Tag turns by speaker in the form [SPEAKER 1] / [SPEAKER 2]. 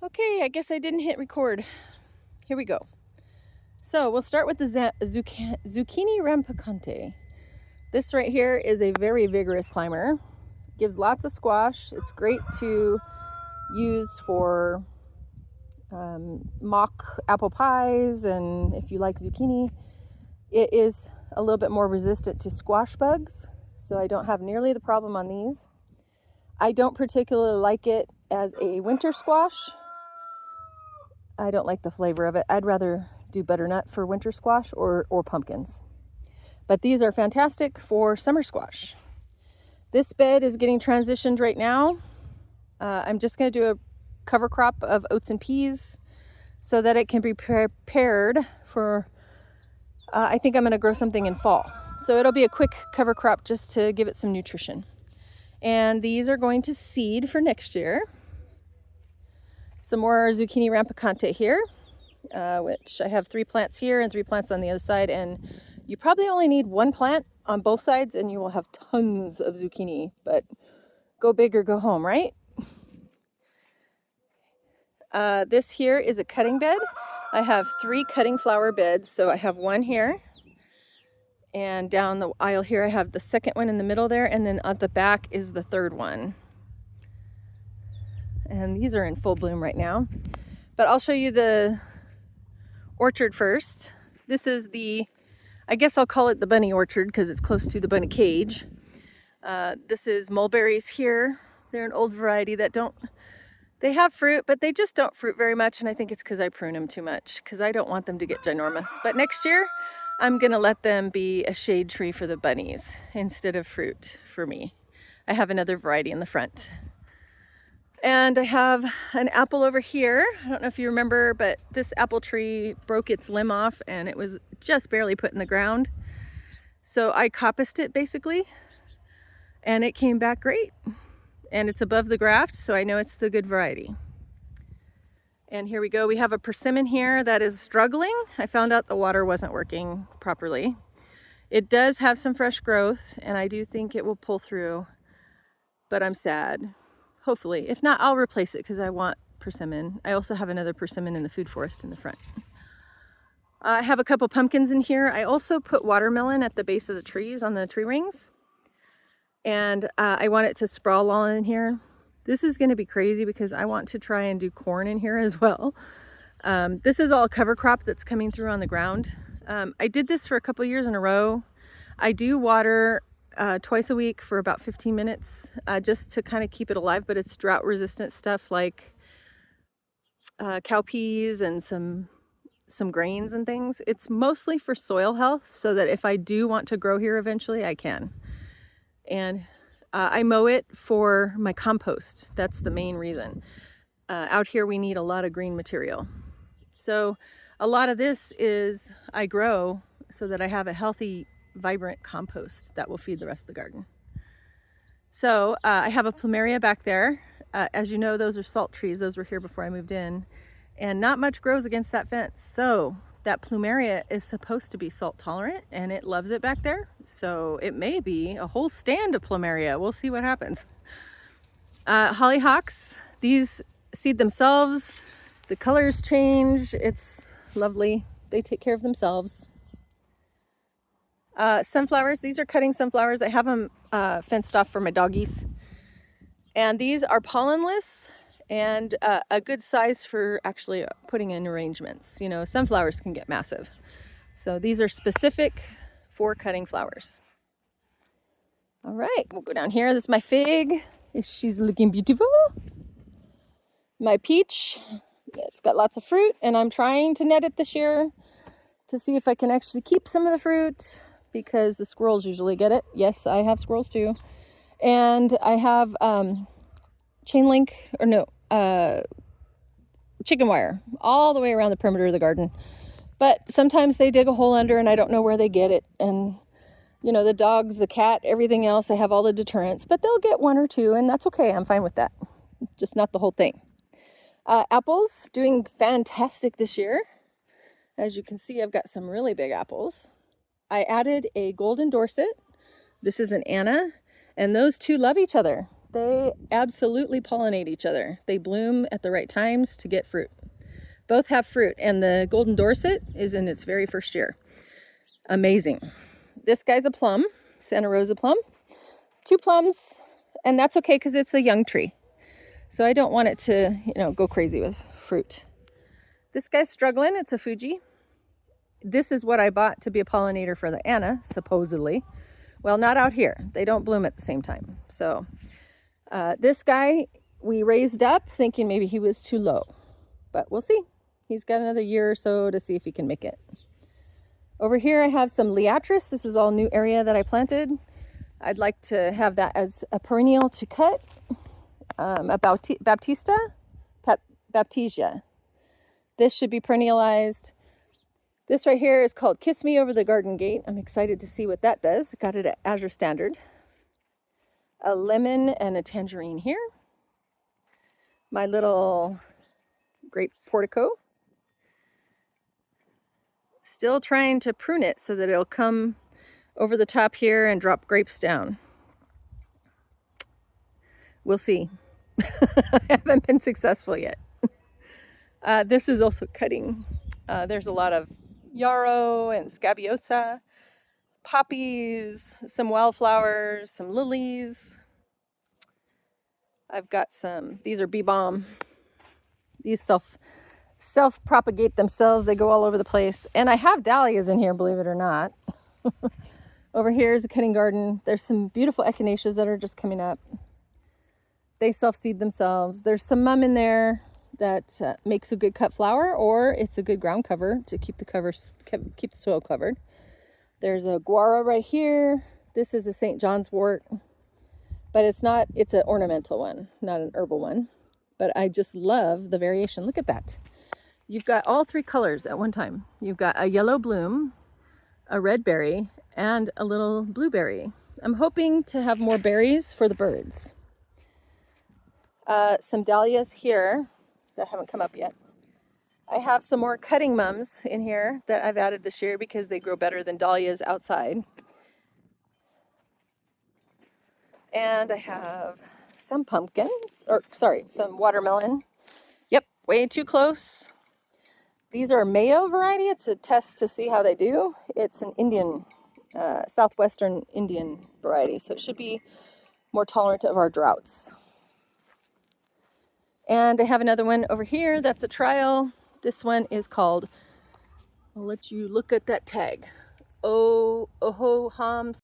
[SPEAKER 1] Okay, I guess I didn't hit record. Here we go. So we'll start with the zucchini rampicante. This right here is a very vigorous climber. Gives lots of squash. It's great to use for mock apple pies, and if you like zucchini. It is a little bit more resistant to squash bugs, so I don't have nearly the problem on these. I don't particularly like it as a winter squash. I don't like the flavor of it. I'd rather do butternut for winter squash or pumpkins. But these are fantastic for summer squash. This bed is getting transitioned right now. I'm just going to do a cover crop of oats and peas so that it can be prepared for, I think I'm going to grow something in fall. So it'll be a quick cover crop just to give it some nutrition. And these are going to seed for next year. Some more zucchini rampicante here, which I have 3 plants here and 3 plants on the other side. And you probably only need 1 plant on both sides and you will have tons of zucchini, but go big or go home, right? This here is a cutting bed. I have 3 cutting flower beds. So I have 1 here, and down the aisle here I have the second one in the middle there, and then at the back is the 3rd one. And these are in full bloom right now. But I'll show you the orchard first. This is the, I guess I'll call it the bunny orchard because it's close to the bunny cage. This is mulberries here. They're an old variety that they have fruit, but they just don't fruit very much. And I think it's because I prune them too much because I don't want them to get ginormous. But next year, I'm gonna let them be a shade tree for the bunnies instead of fruit for me. I have another variety in the front. And I have an apple over here. I don't know if you remember, but this apple tree broke its limb off and it was just barely put in the ground. So I coppiced it basically, and it came back great. And it's above the graft, so I know it's the good variety. And here we go. We have a persimmon here that is struggling. I found out the water wasn't working properly. It does have some fresh growth, and I do think it will pull through, but I'm sad. Hopefully. If not, I'll replace it because I want persimmon. I also have another persimmon in the food forest in the front. I have a couple pumpkins in here. I also put watermelon at the base of the trees on the tree rings. And I want it to sprawl all in here. This is going to be crazy because I want to try and do corn in here as well. This is all cover crop that's coming through on the ground. I did this for a couple years in a row. I do water twice a week for about 15 minutes just to kind of keep it alive, but it's drought resistant stuff like cowpeas and some grains and things. It's mostly for soil health so that if I do want to grow here eventually, I can. And I mow it for my compost. That's the main reason. Out here we need a lot of green material. So a lot of this is I grow so that I have a healthy, vibrant compost that will feed the rest of the garden. So I have a plumeria back there. As you know, those are salt trees. Those were here before I moved in. And not much grows against that fence. So that plumeria is supposed to be salt tolerant and it loves it back there. So it may be a whole stand of plumeria. We'll see what happens. Hollyhocks, these seed themselves. The colors change. It's lovely. They take care of themselves. Sunflowers, these are cutting sunflowers. I have them fenced off for my doggies. And these are pollenless and a good size for actually putting in arrangements. You know, sunflowers can get massive. So these are specific for cutting flowers. All right, we'll go down here. This is my fig. She's looking beautiful. My peach, it's got lots of fruit, and I'm trying to net it this year to see if I can actually keep some of the fruit because the squirrels usually get it. Yes, I have squirrels too. And I have chicken wire all the way around the perimeter of the garden. But sometimes they dig a hole under and I don't know where they get it. And, you know, the dogs, the cat, everything else, I have all the deterrents. But they'll get 1 or 2 and that's okay. I'm fine with that. Just not the whole thing. Apples, doing fantastic this year. As you can see, I've got some really big apples. I added a golden Dorset. This is an Anna. And those two love each other. They absolutely pollinate each other. They bloom at the right times to get fruit. Both have fruit, and the Golden Dorset is in its very first year. Amazing. This guy's a plum, Santa Rosa plum. 2 plums, and that's okay because it's a young tree. So I don't want it to, go crazy with fruit. This guy's struggling. It's a Fuji. This is what I bought to be a pollinator for the Anna, supposedly. Well, not out here. They don't bloom at the same time. So this guy we raised up thinking maybe he was too low, but we'll see. He's got another year or so to see if he can make it. Over here I have some Liatris. This is all new area that I planted. I'd like to have that as a perennial to cut. A Baptisia. This should be perennialized. This right here is called Kiss Me Over the Garden Gate. I'm excited to see what that does. Got it at Azure Standard. A lemon and a tangerine here. My little grape portico. Still trying to prune it so that it'll come over the top here and drop grapes down. We'll see. I haven't been successful yet. This is also cutting. There's a lot of yarrow and scabiosa, poppies, some wildflowers, some lilies. I've got some, these are bee balm. These self-propagate themselves. They go all over the place. And I have dahlias in here, believe it or not. Over here is a cutting garden. There's some beautiful echinaceas that are just coming up. They self-seed themselves. There's some mum in there that makes a good cut flower, or it's a good ground cover to keep the soil covered. There's a guara right here. This is a St. John's wort, but it's an ornamental one, not an herbal one. But I just love the variation. Look at that. You've got all 3 colors at one time. You've got a yellow bloom, a red berry, and a little blueberry. I'm hoping to have more berries for the birds. Some dahlias here that haven't come up yet. I have some more cutting mums in here that I've added this year because they grow better than dahlias outside. And I have some pumpkins, some watermelon. Yep, way too close. These are Mayo variety. It's a test to see how they do. It's an Indian, southwestern Indian variety, so it should be more tolerant of our droughts. And I have another one over here that's a trial. This one is called, I'll let you look at that tag, Oho Ham